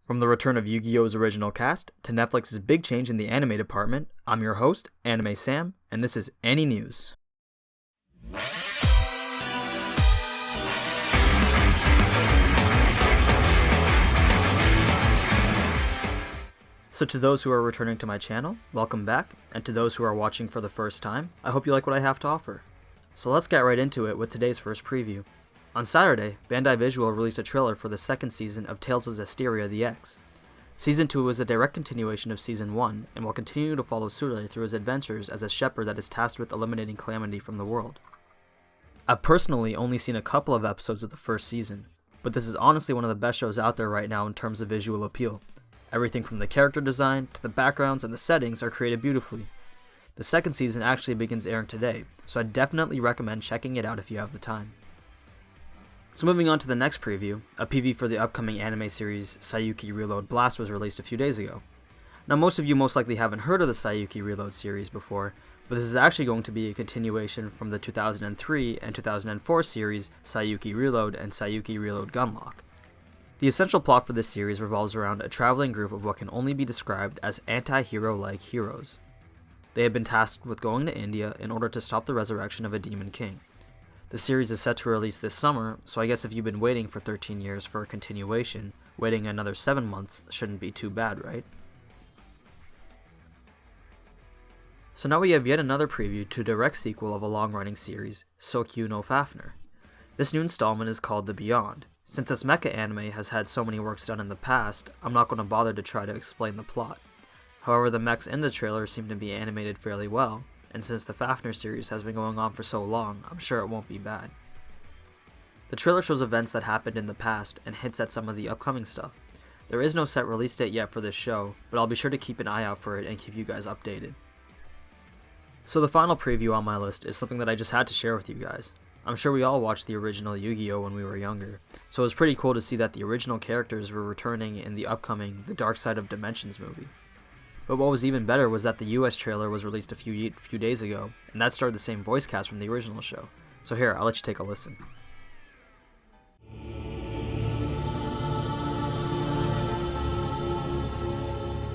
From the return of YuGiOh's original cast to Netflix's big change in the anime department, I'm your host, AnimeSam, and this is AniNews. So to those who are returning to my channel, welcome back, and to those who are watching for the first time, I hope you like what I have to offer. So let's get right into it with today's first preview. On Saturday, Bandai Visual released a trailer for the second season of Tales of Zestiria the X. Season 2 is a direct continuation of Season 1, and will continue to follow Sule through his adventures as a shepherd that is tasked with eliminating calamity from the world. I've personally only seen a couple of episodes of the first season, but this is honestly one of the best shows out there right now in terms of visual appeal. Everything from the character design to the backgrounds and the settings are created beautifully. The second season actually begins airing today, so I definitely recommend checking it out if you have the time. So moving on to the next preview, a PV for the upcoming anime series Saiyuki Reload Blast was released a few days ago. Now most of you most likely haven't heard of the Saiyuki Reload series before, but this is actually going to be a continuation from the 2003 and 2004 series Saiyuki Reload and Saiyuki Reload Gunlock. The essential plot for this series revolves around a traveling group of what can only be described as anti-hero-like heroes. They have been tasked with going to India in order to stop the resurrection of a demon king. The series is set to release this summer, so I guess if you've been waiting for 13 years for a continuation, waiting another 7 months shouldn't be too bad, right? So now we have yet another preview to a direct sequel of a long-running series, Sokyu no Fafner. This new installment is called The Beyond. Since this mecha anime has had so many works done in the past, I'm not going to bother to try to explain the plot. However, the mechs in the trailer seem to be animated fairly well, and since the Fafner series has been going on for so long, I'm sure it won't be bad. The trailer shows events that happened in the past and hints at some of the upcoming stuff. There is no set release date yet for this show, but I'll be sure to keep an eye out for it and keep you guys updated. So the final preview on my list is something that I just had to share with you guys. I'm sure we all watched the original YuGiOh when we were younger, so it was pretty cool to see that the original characters were returning in the upcoming The Dark Side of Dimensions movie. But what was even better was that the US trailer was released a few days ago, and that starred the same voice cast from the original show. So here, I'll let you take a listen.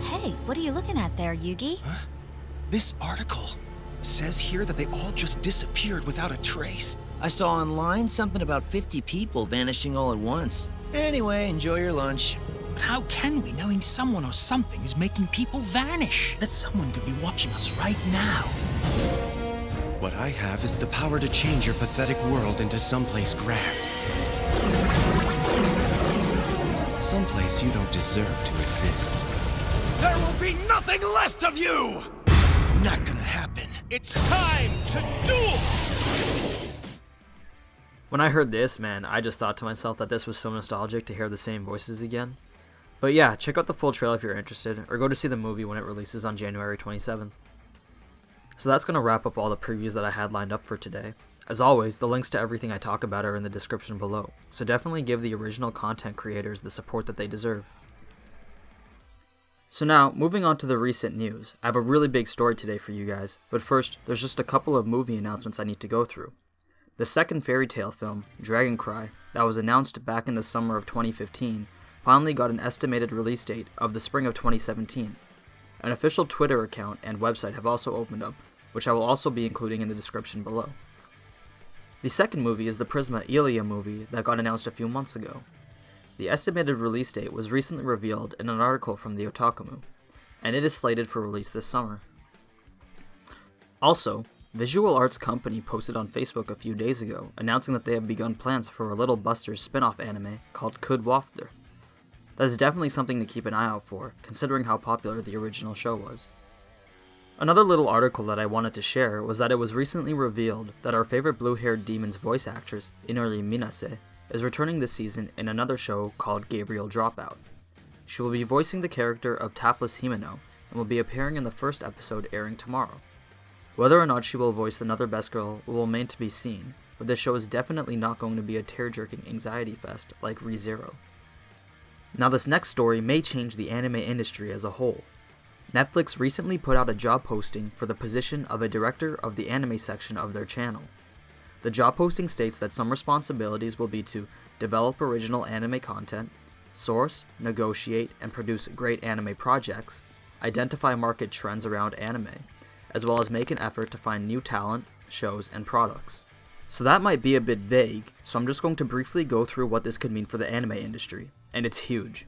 Hey, what are you looking at there, Yugi? Huh? This article says here that they all just disappeared without a trace. I saw online something about 50 people vanishing all at once. Anyway, enjoy your lunch. But how can we, knowing someone or something is making people vanish? That someone could be watching us right now. What I have is the power to change your pathetic world into someplace grand. Someplace you don't deserve to exist. There will be nothing left of you! Not gonna happen. It's time to duel! When I heard this, man, I just thought to myself that this was so nostalgic to hear the same voices again. But yeah, check out the full trailer if you're interested, or go to see the movie when it releases on January 27th. So that's going to wrap up all the previews that I had lined up for today. As always, the links to everything I talk about are in the description below, so definitely give the original content creators the support that they deserve. So now, moving on to the recent news, I have a really big story today for you guys, but first, there's just a couple of movie announcements I need to go through. The second fairy tale film, Dragon Cry, that was announced back in the summer of 2015, finally got an estimated release date of the spring of 2017. An official Twitter account and website have also opened up, which I will also be including in the description below. The second movie is the Prisma Ellie movie that got announced a few months ago. The estimated release date was recently revealed in an article from the Otakumu, and it is slated for release this summer. Also, Visual Arts Company posted on Facebook a few days ago announcing that they have begun plans for a Little Busters spin-off anime called Could Wafter. That is definitely something to keep an eye out for, considering how popular the original show was. Another little article that I wanted to share was that it was recently revealed that our favorite blue-haired demon's voice actress, Inori Minase, is returning this season in another show called Gabriel Dropout. She will be voicing the character of Tapless Himeno and will be appearing in the first episode airing tomorrow. Whether or not she will voice another best girl will remain to be seen, but this show is definitely not going to be a tear-jerking anxiety fest like ReZero. Now this next story may change the anime industry as a whole. Netflix recently put out a job posting for the position of a director of the anime section of their channel. The job posting states that some responsibilities will be to develop original anime content, source, negotiate, and produce great anime projects, identify market trends around anime, as well as make an effort to find new talent, shows, and products. So that might be a bit vague, so I'm just going to briefly go through what this could mean for the anime industry, and it's huge.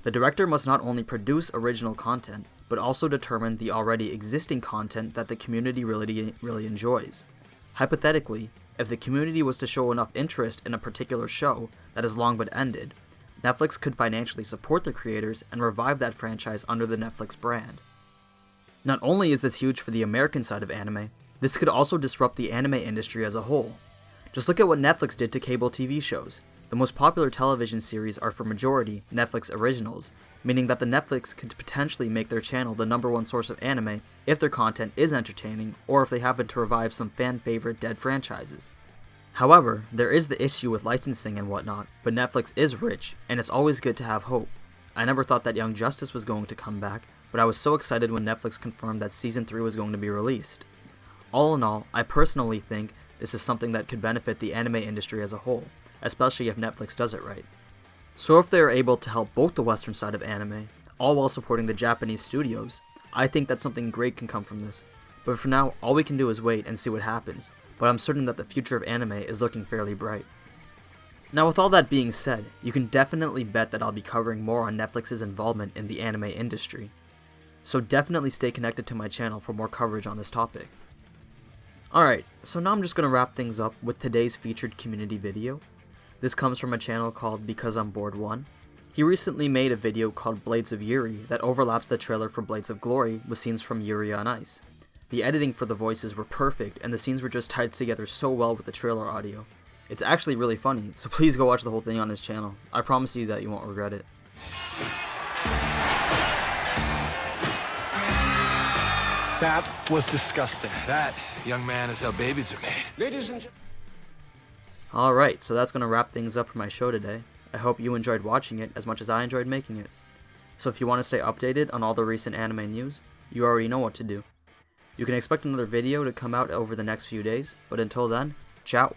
The director must not only produce original content, but also determine the already existing content that the community really enjoys. Hypothetically, if the community was to show enough interest in a particular show that has long been ended, Netflix could financially support the creators and revive that franchise under the Netflix brand. Not only is this huge for the American side of anime, this could also disrupt the anime industry as a whole. Just look at what Netflix did to cable TV shows. The most popular television series are for majority Netflix originals, meaning that the Netflix could potentially make their channel the #1 source of anime if their content is entertaining or if they happen to revive some fan-favorite dead franchises. However, there is the issue with licensing and whatnot, but Netflix is rich, and it's always good to have hope. I never thought that Young Justice was going to come back, but I was so excited when Netflix confirmed that Season 3 was going to be released. All in all, I personally think this is something that could benefit the anime industry as a whole, especially if Netflix does it right. So if they are able to help both the Western side of anime, all while supporting the Japanese studios, I think that something great can come from this. But for now, all we can do is wait and see what happens, but I'm certain that the future of anime is looking fairly bright. Now with all that being said, you can definitely bet that I'll be covering more on Netflix's involvement in the anime industry. So definitely stay connected to my channel for more coverage on this topic. Alright, so now I'm just going to wrap things up with today's featured community video. This comes from a channel called Because I'm Bored 1. He recently made a video called Blades of Yuri that overlaps the trailer for Blades of Glory with scenes from Yuri on Ice. The editing for the voices were perfect and the scenes were just tied together so well with the trailer audio. It's actually really funny, so please go watch the whole thing on his channel. I promise you that you won't regret it. That was disgusting. That, young man, is how babies are made. Ladies and gentlemen. Alright, so that's going to wrap things up for my show today. I hope you enjoyed watching it as much as I enjoyed making it. So if you want to stay updated on all the recent anime news, you already know what to do. You can expect another video to come out over the next few days, but until then, ciao!